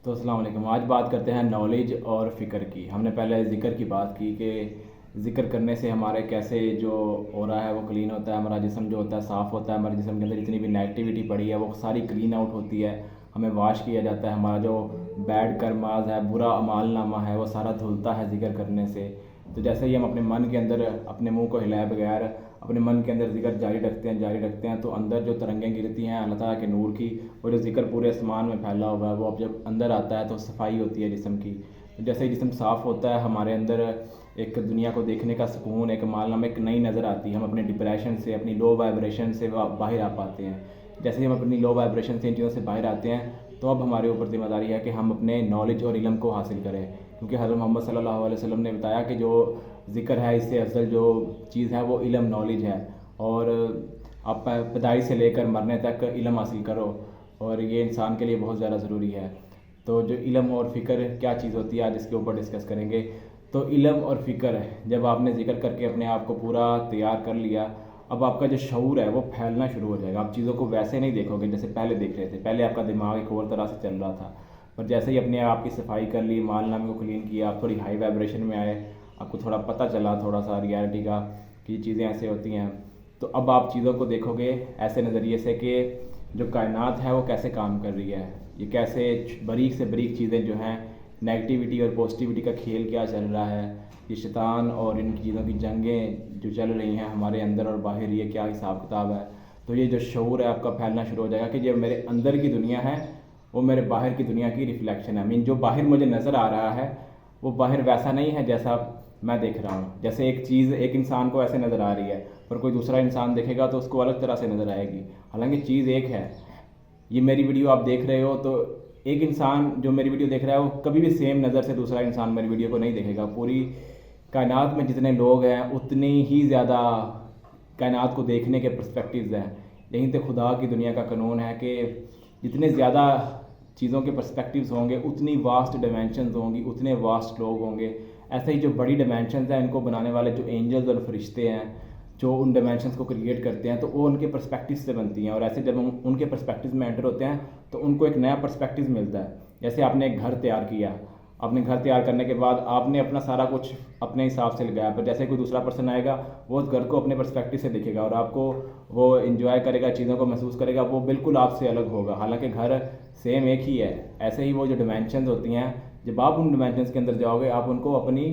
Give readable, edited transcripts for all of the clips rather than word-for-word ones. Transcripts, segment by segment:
तो अस्सलाम वालेकुम। आज बात करते हैं नॉलेज और फ़िक्र की। हमने पहले ज़िक्र की बात की कि ज़िक्र करने से हमारे कैसे जो ऑरा है वो क्लीन होता है, हमारा जिस्म जो होता है साफ़ होता है, हमारे जिस्म के अंदर जितनी भी नेगेटिविटी पड़ी है वो सारी क्लीन आउट होती है, हमें वाश किया जाता है, हमारा जो बैड कर्माज़ है, बुरा अमालनामा है वो सारा धुलता है ज़िक्र करने से। तो जैसे ही हम अपने मन के अंदर अपने मुंह को हिलाए बगैर अपने मन के अंदर ज़िक्र जारी रखते हैं तो अंदर जो तरंगें गिरती हैं अल्लाह ताला के नूर की, वो जो ज़िक्र पूरे आसमान में फैला हुआ है वो अब जब अंदर आता है तो सफाई होती है जिस्म की। तो जैसे ही जिस्म साफ़ होता है हमारे अंदर एक दुनिया को देखने का सुकून, एक मालूम एक नई नज़र आती है। हम अपने डिप्रेशन से, अपनी लो वाइब्रेशन से बाहर आ पाते हैं। जैसे ही हम अपनी लो वाइब्रेशन से, इन चीज़ों से बाहर आते हैं तो अब हमारे ऊपर ज़िम्मेदारी है कि हम अपने नॉलेज और इल्म को हासिल करें, क्योंकि हज़रत मोहम्मद सल्लल्लाहु अलैहि वसल्लम ने बताया कि जो ज़िक्र है इससे अफजल जो चीज़ है वो इल्म नॉलेज है। और आप पैदाइश से लेकर मरने तक इल्म हासिल करो, और ये इंसान के लिए बहुत ज़्यादा ज़रूरी है। तो जो इल्म और फ़िक्र क्या चीज़ होती है आज इसके ऊपर डिस्कस करेंगे। तो इल्म और फ़िक्र, जब आपने ज़िक्र करके अपने आप को पूरा तैयार कर लिया, अब आपका जो शऊर है वो फैलना शुरू हो जाएगा। आप चीज़ों को वैसे नहीं देखोगे जैसे पहले देख रहे थे। पहले आपका दिमाग एक और तरह से चल रहा था, पर जैसे ही अपने आप की सफाई कर ली, मालनामे को क्लीन किया, आप थोड़ी हाई वाइब्रेशन में आए, आपको थोड़ा पता चला थोड़ा सा रियलिटी का कि चीज़ें ऐसे होती हैं, तो अब आप चीज़ों को देखोगे ऐसे नज़रिए से कि जो कायनात है वो कैसे काम कर रही है, ये कैसे बारीक से बारीक चीज़ें जो हैं, नेगेटिविटी और पॉजिटिविटी का खेल क्या चल रहा है, ये शैतान और इन चीज़ों की जंगें जो चल रही हैं हमारे अंदर और बाहर, ये क्या हिसाब किताब है। तो ये जो शऊर है आपका फैलना शुरू हो जाएगा कि जो मेरे अंदर की दुनिया है वो मेरे बाहर की दुनिया की रिफ्लेक्शन है। मीन जो बाहर मुझे नज़र आ रहा है वो बाहर वैसा नहीं है जैसा मैं देख रहा हूँ। जैसे एक चीज़ एक इंसान को ऐसे नज़र आ रही है, पर कोई दूसरा इंसान देखेगा तो उसको अलग तरह से नज़र आएगी, हालांकि चीज़ एक है। ये मेरी वीडियो आप देख रहे हो तो एक इंसान जो मेरी वीडियो देख रहा है वो कभी भी सेम नज़र से दूसरा इंसान मेरी वीडियो को नहीं देखेगा। पूरी कायनात में जितने लोग हैं उतनी ही ज़्यादा कायनात को देखने के पर्सपेक्टिव्स हैं। यहीं तो खुदा की दुनिया का कानून है कि जितने ज़्यादा चीज़ों के पर्सपेक्टिव्स होंगे उतनी वास्ट डायमेंशंस होंगी, उतने वास्ट लोग होंगे। ऐसे ही जो बड़ी डायमेंशंस हैं इनको बनाने वाले जो एंजल्स और फरिश्ते हैं जो उन डायमेंशंस को क्रिएट करते हैं तो वो उनके पर्सपेक्टिव से बनती हैं, और ऐसे जब हम उनके पर्सपेक्टिव में एंटर होते हैं तो उनको एक नया पर्सपेक्टिव मिलता है। जैसे आपने एक घर तैयार किया, आपने घर तैयार करने के बाद आपने अपना सारा कुछ अपने हिसाब से लगाया, पर जैसे कोई दूसरा पर्सन आएगा वो उस घर को अपने पर्सपेक्टिव से देखेगा और आपको वो इन्जॉय करेगा, चीज़ों को महसूस करेगा, वो बिल्कुल आपसे अलग होगा, हालांकि घर सेम एक ही है। ऐसे ही वो जो डिमेंशंस होती हैं, जब आप उन डिमेंशंस के अंदर जाओगे आप उनको अपनी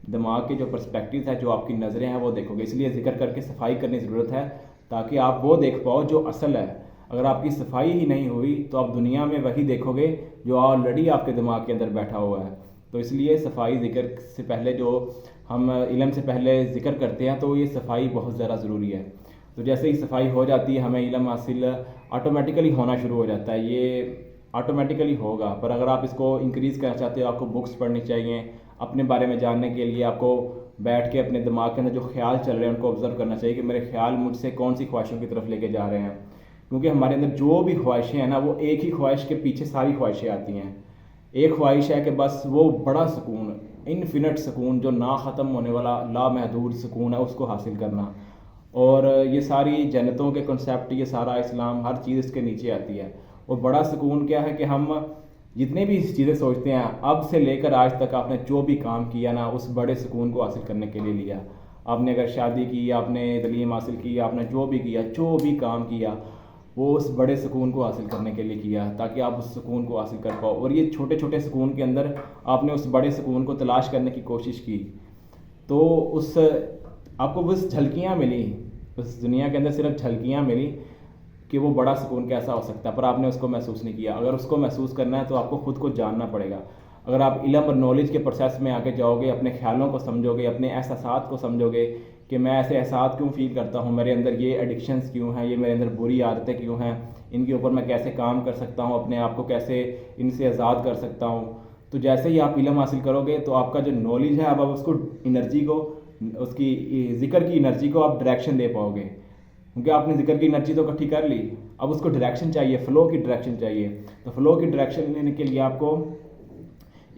दिमाग के जो पर्सपेक्टिव है, जो आपकी नज़रें हैं वो देखोगे। इसलिए जिक्र करके सफाई करने की ज़रूरत है ताकि आप वो देख पाओ जो असल है। अगर आपकी सफाई ही नहीं हुई तो आप दुनिया में वही देखोगे जो ऑलरेडी आपके दिमाग के अंदर बैठा हुआ है। तो इसलिए सफाई ज़िक्र से पहले, जो हम इल्म से पहले ज़िक्र करते हैं, तो ये सफाई बहुत ज़्यादा ज़रूरी है। तो जैसे ही सफाई हो जाती है हमें इल्म हासिल ऑटोमेटिकली होना शुरू हो जाता है। ये ऑटोमेटिकली होगा, पर अगर आप इसको इंक्रीज़ करना चाहते हो आपको बुक्स पढ़नी चाहिए। अपने बारे में जानने के लिए आपको बैठ के अपने दिमाग के अंदर जो ख्याल चल रहे हैं उनको ऑब्ज़र्व करना चाहिए कि मेरे ख्याल मुझसे कौन सी ख्वाहिशों की तरफ लेके जा रहे हैं, क्योंकि हमारे अंदर जो भी ख्वाहिशें हैं ना वो एक ही ख्वाहिश के पीछे सारी ख्वाहिशें आती हैं। एक ख्वाहिश है कि बस वो बड़ा सुकून, इनफिनिट सुकून, जो ना ख़त्म होने वाला लामहदूद सुकून है, उसको हासिल करना। और ये सारी जन्नतों के कॉन्सेप्ट, ये सारा इस्लाम, हर चीज़ इसके नीचे आती है। और बड़ा सुकून क्या है कि हम जितने भी चीज़ें सोचते हैं, अब से लेकर आज तक आपने जो भी काम किया ना उस बड़े सुकून को हासिल करने के लिए लिया। आपने अगर शादी की, आपने तलीम हासिल की, आपने जो भी किया, जो भी काम किया, वो उस बड़े सुकून को हासिल करने के लिए किया ताकि आप उस सुकून को हासिल कर पाओ। और ये छोटे छोटे सुकून के अंदर आपने उस बड़े सुकून को तलाश करने की कोशिश की, तो उस आपको बस झलकियाँ मिली, उस दुनिया के अंदर सिर्फ झलकियाँ मिली कि वो बड़ा सुकून कैसा हो सकता है, पर आपने उसको महसूस नहीं किया। अगर उसको महसूस करना है तो आपको खुद को जानना पड़ेगा। अगर आप इल्म और नॉलेज के प्रोसेस में आगे जाओगे, अपने ख्यालों को समझोगे, अपने एहसासात को समझोगे कि मैं ऐसे एहसास क्यों फ़ील करता हूँ, मेरे अंदर ये एडिक्शंस क्यों हैं, ये मेरे अंदर बुरी आदतें क्यों हैं, इनके ऊपर मैं कैसे काम कर सकता हूँ, अपने आप को कैसे इनसे आज़ाद कर सकता हूँ। तो जैसे ही आप इल्म हासिल करोगे तो आपका जो नॉलेज है, अब आप उसको एनर्जी को, उसकी ज़िक्र की एनर्जी को आप डायरेक्शन दे पाओगे, क्योंकि आपने जिक्र की एनर्जी तो इकट्ठी कर ली। अब उसको डायरेक्शन चाहिए, फ़्लो की डायरेक्शन चाहिए। तो फ़्लो की डायरेक्शन लेने के लिए आपको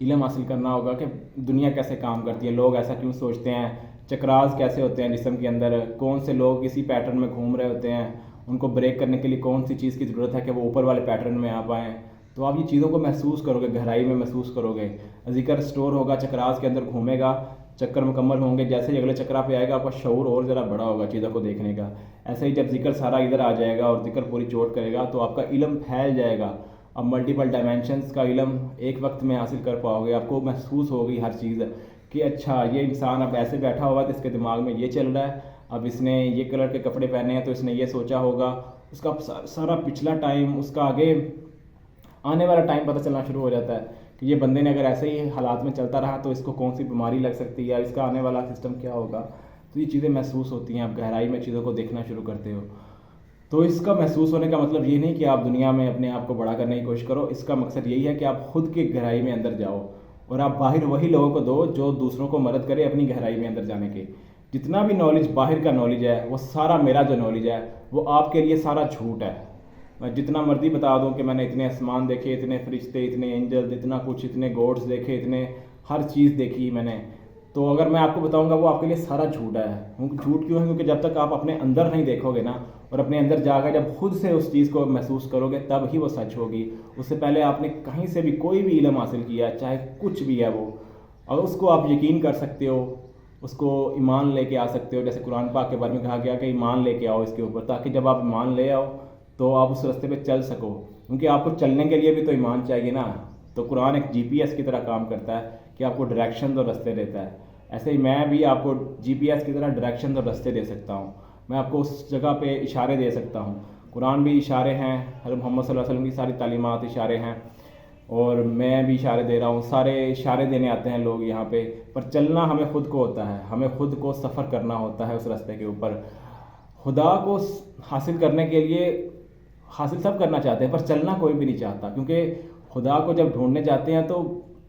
इल्म हासिल करना होगा कि दुनिया कैसे काम करती है, लोग ऐसा क्यों सोचते हैं, चक्रास कैसे होते हैं जिस्म के अंदर, कौन से लोग इसी पैटर्न में घूम रहे होते हैं, उनको ब्रेक करने के लिए कौन सी चीज़ की ज़रूरत है कि वो ऊपर वाले पैटर्न में आ पाएँ। तो आप ये चीज़ों को महसूस करोगे, गहराई में महसूस करोगे। ज़िक्र स्टोर होगा, चक्रास के अंदर घूमेगा, चक्कर मुकम्मल होंगे, जैसे ही अगले चक्रा पे आएगा आपका शऊर और ज़रा बड़ा होगा चीज़ों को देखने का। ऐसे ही जब ज़िक्र सारा इधर आ जाएगा और ज़िक्र पूरी चोट करेगा तो आपका इल्म फैल जाएगा। अब मल्टीपल डायमेंशंस का इल्म एक वक्त में हासिल कर पाओगे। आपको महसूस होगी हर चीज़ कि अच्छा ये इंसान अब ऐसे बैठा हुआ तो इसके दिमाग में ये चल रहा है, अब इसने ये कलर के कपड़े पहने हैं तो इसने ये सोचा होगा। उसका सारा पिछला टाइम, उसका आगे आने वाला टाइम पता चलना शुरू हो जाता है कि ये बंदे ने अगर ऐसे ही हालात में चलता रहा तो इसको कौन सी बीमारी लग सकती है, इसका आने वाला सिस्टम क्या होगा। तो ये चीज़ें महसूस होती हैं, आप गहराई में चीज़ों को देखना शुरू करते हो। तो इसका महसूस होने का मतलब ये नहीं कि आप दुनिया में अपने आप को बड़ा करने की कोशिश करो। इसका मकसद यही है कि आप खुद के गहराई में अंदर जाओ और आप बाहर वही लोगों को दो जो दूसरों को मदद करे अपनी गहराई में अंदर जाने के। जितना भी नॉलेज बाहर का नॉलेज है वो सारा मेरा जो नॉलेज है वो आपके लिए सारा झूठ है। मैं जितना मर्जी बता दूं कि मैंने इतने आसमान देखे, इतने फरिश्ते, इतने एंजल, इतना कुछ, इतने गॉड्स देखे, इतने हर चीज़ देखी मैंने, तो अगर मैं आपको बताऊंगा वो आपके लिए सारा झूठ है। झूठ क्यों है? क्योंकि जब तक आप अपने अंदर नहीं देखोगे ना, और अपने अंदर जाकर जब खुद से उस चीज़ को महसूस करोगे तब ही वो सच होगी। उससे पहले आपने कहीं से भी कोई भी इल्म हासिल किया, चाहे कुछ भी है वो, और उसको आप यकीन कर सकते हो, उसको ईमान लेके आ सकते हो। जैसे कुरान पाक के बारे में कहा गया कि ईमान लेके आओ इसके ऊपर, ताकि जब आप ईमान ले आओ तो आप उस रास्ते पे चल सको। क्योंकि आपको चलने के लिए भी तो ईमान चाहिए ना। तो कुरान एक जीपीएस की तरह काम करता है कि आपको डायरेक्शन और रास्ते देता है। ऐसे ही मैं भी आपको जीपीएस की तरह डायरेक्शन और रास्ते दे सकता हूँ। मैं आपको उस जगह पे इशारे दे सकता हूँ। कुरान भी इशारे हैं, हज़रत मोहम्मद सल्लल्लाहु अलैहि वसल्लम की सारी तालीमात इशारे हैं, और मैं भी इशारे दे रहा हूँ। सारे इशारे देने आते हैं लोग यहाँ पे, पर चलना हमें खुद को होता है। हमें खुद को सफ़र करना होता है उस रास्ते के ऊपर। खुदा को हासिल करने के लिए हासिल सब करना चाहते हैं, पर चलना कोई भी नहीं चाहता। क्योंकि खुदा को जब ढूंढने जाते हैं तो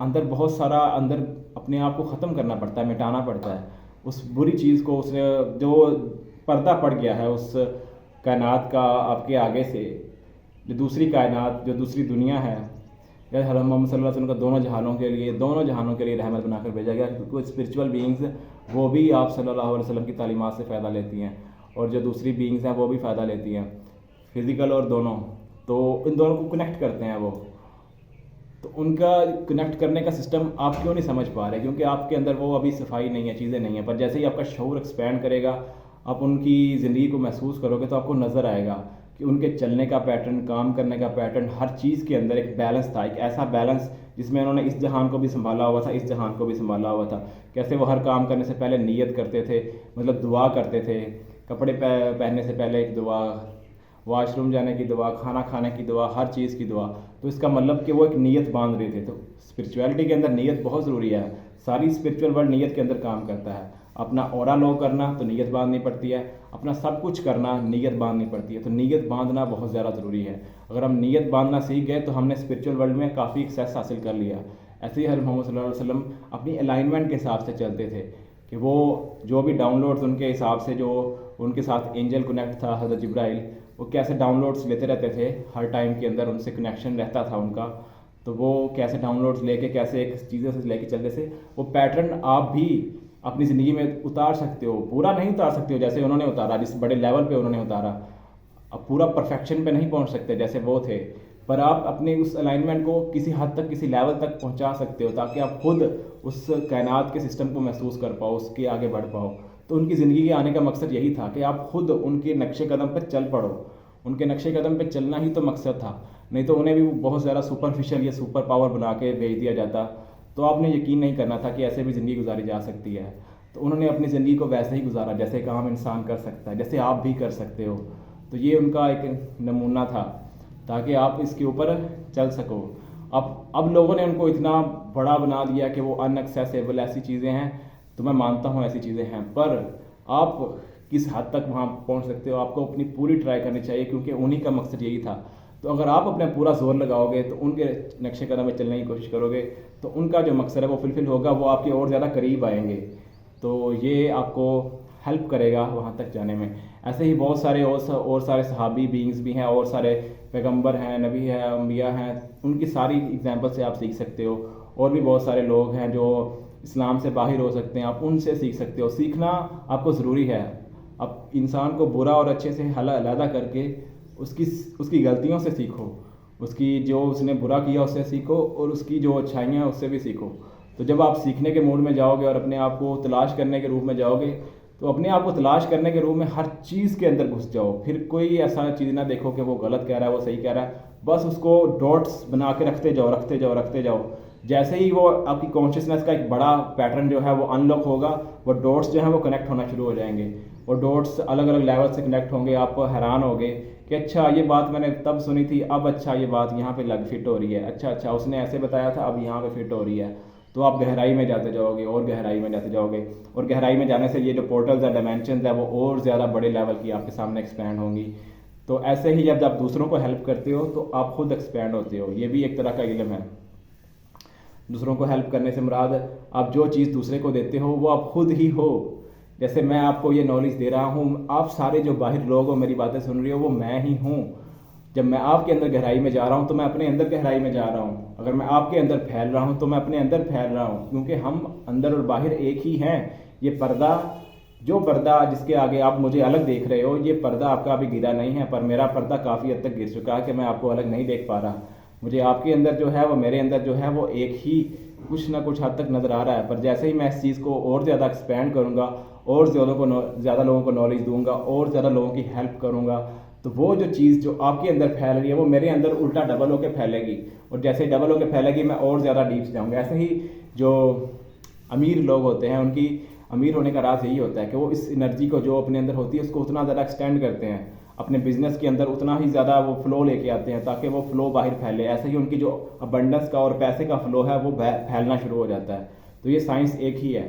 अंदर बहुत सारा, अंदर अपने आप को ख़त्म करना पड़ता है, मिटाना पड़ता है उस बुरी चीज़ को, उसने जो पर्दा पड़ गया है उस कायनात का आपके आगे से, जो दूसरी कायनात, जो दूसरी दुनिया है। या हज़रत मोहम्मद सल्लल्लाहु अलैहि वसल्लम का दोनों जहानों के लिए रहमत बनाकर भेजा गया। क्योंकि स्पिरिचुअल बीइंग्स वो भी आप सल्लल्लाहु अलैहि वसल्लम की तालीमात से फ़ायदा लेती हैं, और जो दूसरी बीइंग्स हैं वो भी फ़ायदा लेती हैं, फिज़िकल और दोनों। तो इन दोनों को कनेक्ट करते हैं वो। तो उनका कनेक्ट करने का सिस्टम आप क्यों नहीं समझ पा रहे? क्योंकि आपके अंदर वो अभी सफाई नहीं है, चीज़ें नहीं है। पर जैसे ही आपका शऊर एक्सपैंड करेगा, आप उनकी ज़िंदगी को महसूस करोगे तो आपको नज़र आएगा कि उनके चलने का पैटर्न, काम करने का पैटर्न, हर चीज़ के अंदर एक बैलेंस था। एक ऐसा बैलेंस जिसमें उन्होंने इस जहान को भी संभाला हुआ था, इस जहान को भी संभाला हुआ था। कैसे वो हर काम करने से पहले नीयत करते थे, मतलब दुआ करते थे। कपड़े पहनने से पहले एक दुआ, वॉशरूम जाने की दुआ, खाना खाने की दुआ, हर चीज़ की दुआ। तो इसका मतलब कि वो एक नीयत बांध रहे थे। तो स्पिरिचुअलिटी के अंदर नीयत बहुत ज़रूरी है। सारी स्पिरिचुअल वर्ल्ड नीयत के अंदर काम करता है। अपना ऑरा लो करना तो नीयत बांधनी पड़ती है, अपना सब कुछ करना नीयत बांधनी पड़ती है। तो नीयत बांधना बहुत ज़्यादा ज़रूरी है। अगर हम नीयत बांधना सीख गए तो हमने स्पिरिचुअल वर्ल्ड में काफ़ी सक्सेस हासिल कर लिया। ऐसे ही हज़रत मोहम्मद सल्लल्लाहु अलैहि वसल्लम अपनी अलाइनमेंट के हिसाब से चलते थे कि वो जो भी डाउनलोड्स उनके हिसाब से, जो उनके साथ एंजल कनेक्ट था हज़रत जिब्राइल, वो कैसे डाउनलोड्स लेते रहते थे हर टाइम के अंदर, उनसे कनेक्शन रहता था उनका। तो वो कैसे डाउनलोड्स लेके, कैसे एक चीज़ों से लेके चलते थे, वो पैटर्न आप भी अपनी ज़िंदगी में उतार सकते हो। पूरा नहीं उतार सकते हो जैसे उन्होंने उतारा, जिस बड़े लेवल पे उन्होंने उतारा। अब पूरा परफेक्शन पे नहीं पहुंच सकते जैसे वो थे, पर आप अपने उस अलाइनमेंट को किसी हद तक, किसी लेवल तक पहुंचा सकते हो, ताकि आप खुद उस कायनात के सिस्टम को महसूस कर पाओ, उसके आगे बढ़ पाओ। तो उनकी ज़िंदगी के आने का मकसद यही था कि आप खुद उनके नक्शे कदम पर चल पड़ो। उनके नक्शे कदम पे चलना ही तो मकसद था। नहीं तो उन्हें भी बहुत ज़्यादा सुपरफिशियल या सुपर पावर बना के भेज दिया जाता। तो आपने यकीन नहीं करना था कि ऐसे भी ज़िंदगी गुजारी जा सकती है। तो उन्होंने अपनी ज़िंदगी को वैसे ही गुजारा जैसे एक आम इंसान कर सकता है, जैसे आप भी कर सकते हो। तो ये उनका एक नमूना था, ताकि आप इसके ऊपर चल सको। अब लोगों ने उनको इतना बड़ा बना दिया कि वो अनएक्सेसिबल, ऐसी चीज़ें हैं। तो मैं मानता हूँ ऐसी चीज़ें हैं, पर आप किस हद तक वहाँ पहुँच सकते हो, आपको अपनी पूरी ट्राई करनी चाहिए, क्योंकि उन्हीं का मकसद यही था। तो अगर आप अपना पूरा जोर लगाओगे, तो उनके नक्शे कदम में चलने की कोशिश करोगे, तो उनका जो मकसद है वो फुलफिल होगा, वो आपके और ज़्यादा करीब आएंगे। तो ये आपको हेल्प करेगा वहाँ तक जाने में। ऐसे ही बहुत सारे और सारे सहाबी बीइंग्स भी हैं, और सारे पैगंबर हैं, नबी है, अम्बिया हैं, उनकी सारी एग्जांपल से आप सीख सकते हो। और भी बहुत सारे लोग हैं जो इस्लाम से बाहर हो सकते हैं, आप उनसे सीख सकते हो। सीखना आपको ज़रूरी है। अब इंसान को बुरा और अच्छे से अलग करके उसकी गलतियों से सीखो, उसकी जो उसने बुरा किया उससे सीखो और उसकी जो अच्छाइयाँ हैं उससे भी सीखो। तो जब आप सीखने के मूड में जाओगे और अपने आप को तलाश करने के रूप में जाओगे, तो अपने आप को तलाश करने के रूप में हर चीज़ के अंदर घुस जाओ। फिर कोई ऐसा चीज़ ना देखो कि वो गलत कह रहा है वो सही कह रहा है, बस उसको डॉट्स बना के रखते जाओ रखते जाओ रखते जाओ। जैसे ही वो आपकी कॉन्शियसनेस का एक बड़ा पैटर्न जो है वो अनलॉक होगा, वो डॉट्स जो हैं वो कनेक्ट होना शुरू हो जाएंगे। वो डॉट्स अलग अलग लेवल से कनेक्ट होंगे, आप हैरान होगे कि अच्छा ये बात मैंने तब सुनी थी, अब अच्छा ये बात यहाँ पे लग फिट हो रही है, अच्छा अच्छा उसने ऐसे बताया था अब यहाँ पे फिट हो रही है। तो आप गहराई में जाते जाओगे और गहराई में जाते जाओगे, और गहराई में जाने से ये जो पोर्टल्स है, डायमेंशंस है, वो और ज़्यादा बड़े लेवल की आपके सामने एक्सपैंड होंगी। तो ऐसे ही जब आप दूसरों को हेल्प करते हो तो आप खुद एक्सपैंड होते हो। ये भी एक तरह का इल्म है। दूसरों को हेल्प करने से मुराद आप जो चीज़ दूसरे को देते हो वो आप खुद ही हो। जैसे मैं आपको ये नॉलेज दे रहा हूँ, आप सारे जो बाहर लोग हो मेरी बातें सुन रही हो वो मैं ही हूँ। जब मैं आपके अंदर गहराई में जा रहा हूँ तो मैं अपने अंदर गहराई में जा रहा हूँ। अगर मैं आपके अंदर फैल रहा हूँ तो मैं अपने अंदर फैल रहा हूँ, क्योंकि हम अंदर और बाहर एक ही हैं। ये पर्दा, जो पर्दा जिसके आगे आप मुझे अलग देख रहे हो, ये पर्दा आपका अभी गिरा नहीं है, पर मेरा पर्दा काफ़ी हद तक गिर चुका है कि मैं आपको अलग नहीं देख पा रहा। मुझे आपके अंदर जो है वो मेरे अंदर जो है वो एक ही कुछ ना कुछ हद तक नज़र आ रहा है। पर जैसे ही मैं इस चीज़ को और ज़्यादा एक्सपैंड करूँगा और ज़्यादा लोगों को नॉलेज दूंगा और ज़्यादा लोगों की हेल्प करूँगा, तो वो जो चीज़ जो आपके अंदर फैल रही है वो मेरे अंदर उल्टा डबल होकर फैलेगी। और जैसे ही डबल होकर फैलेगी मैं और ज़्यादा डीप से जाऊँगा। ऐसे ही जो अमीर लोग होते हैं उनकी अमीर होने का राज यही होता है कि वो इस एनर्जी को जो अपने अंदर होती है उसको उतना ज़्यादा एक्सटेंड करते हैं, अपने बिजनेस के अंदर उतना ही ज़्यादा वो फ्लो लेके आते हैं ताकि वो फ्लो बाहर फैले। ऐसे ही उनकी जो अबंडेंस का और पैसे का फ्लो है वो फैलना शुरू हो जाता है। तो ये साइंस एक ही है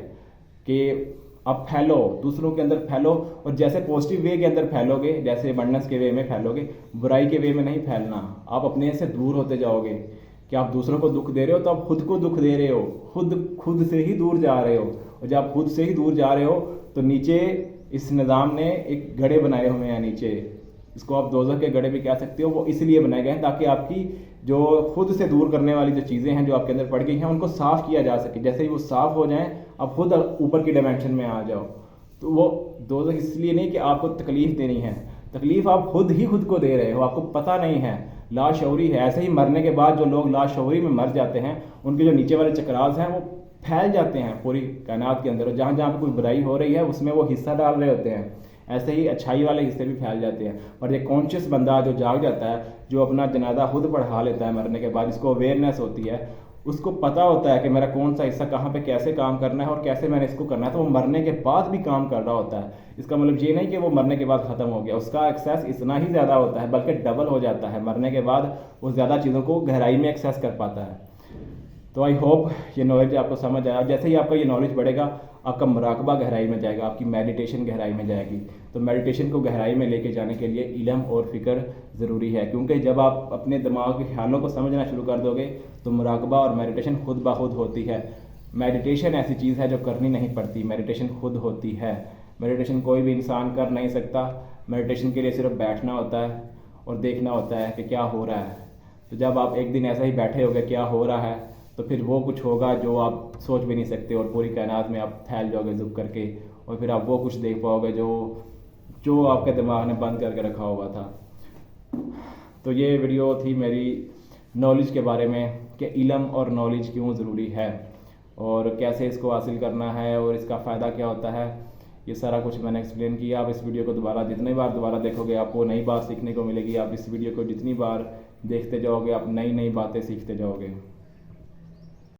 कि आप फैलो, दूसरों के अंदर फैलो, और जैसे पॉजिटिव वे के अंदर फैलोगे, जैसे अबंडेंस के वे में फैलोगे, बुराई के वे में नहीं फैलना। आप अपने से दूर होते जाओगे कि आप दूसरों को दुख दे रहे हो तो आप खुद को दुख दे रहे हो, खुद से ही दूर जा रहे हो। और जब आप खुद से ही दूर जा रहे हो तो नीचे इस निज़ाम ने एक गड्ढे बनाए हुए हैं नीचे, इसको आप दोज़ख के गड्ढे भी कह सकते हो। वो इसलिए बनाए गए हैं ताकि आपकी जो खुद से दूर करने वाली जो चीज़ें हैं जो आपके अंदर पड़ गई हैं उनको साफ़ किया जा सके। जैसे ही वो साफ़ हो जाएं आप खुद ऊपर की डायमेंशन में आ जाओ। तो वो दोज़ख इसलिए नहीं कि आपको तकलीफ़ देनी है, तकलीफ़ आप खुद ही खुद को दे रहे हो, आपको पता नहीं है, लाशऊरी है। ऐसे ही मरने के बाद जो लोग लाशऊरी में मर जाते हैं उनके जो नीचे वाले चक्रास हैं वो फैल जाते हैं पूरी कायनात के अंदर, और जहाँ जहाँ पे कोई बुराई हो रही है उसमें वो हिस्सा डाल रहे होते हैं। ऐसे ही अच्छाई वाले हिस्से भी फैल जाते हैं। और एक कॉन्शियस बंदा जो जाग जाता है, जो अपना जनाजा खुद पढ़ा लेता है मरने के बाद, जिसको अवेयरनेस होती है, उसको पता होता है कि मेरा कौन सा हिस्सा कहाँ पे कैसे काम करना है और कैसे मैंने इसको करना है, तो वो मरने के बाद भी काम कर रहा होता है। इसका मतलब ये नहीं कि वो मरने के बाद ख़त्म हो गया, उसका एक्सेस इतना ही ज़्यादा होता है बल्कि डबल हो जाता है। मरने के बाद वो ज़्यादा चीज़ों को गहराई में एक्सेस कर पाता है। तो आई होप ये नॉलेज आपको समझ आया। जैसे ही आपका ये नॉलेज बढ़ेगा आपका मुराकबा गहराई में जाएगा, आपकी मेडिटेशन गहराई में जाएगी। तो मेडिटेशन को गहराई में लेके जाने के लिए इल्म और फ़िक्र ज़रूरी है, क्योंकि जब आप अपने दिमाग के ख्यालों को समझना शुरू कर दोगे तो मुराकबा और मेडिटेशन खुद ब खुद होती है। मेडिटेशन ऐसी चीज़ है जो करनी नहीं पड़ती, मेडिटेशन खुद होती है। मेडिटेशन कोई भी इंसान कर नहीं सकता। मेडिटेशन के लिए सिर्फ बैठना होता है और देखना होता है कि क्या हो रहा है। तो जब आप एक दिन ऐसा ही बैठे होगे क्या हो रहा है, तो फिर वो कुछ होगा जो आप सोच भी नहीं सकते, और पूरी कायनात में आप फैल जाओगे झुक करके, और फिर आप वो कुछ देख पाओगे जो आपके दिमाग ने बंद करके रखा हुआ था। तो ये वीडियो थी मेरी नॉलेज के बारे में कि इल्म और नॉलेज क्यों ज़रूरी है और कैसे इसको हासिल करना है और इसका फ़ायदा क्या होता है। ये सारा कुछ मैंने एक्सप्लेन किया। आप इस वीडियो को जितनी बार दोबारा देखोगे आपको नई बात सीखने को मिलेगी। आप इस वीडियो को जितनी बार देखते जाओगे आप नई नई बातें सीखते जाओगे।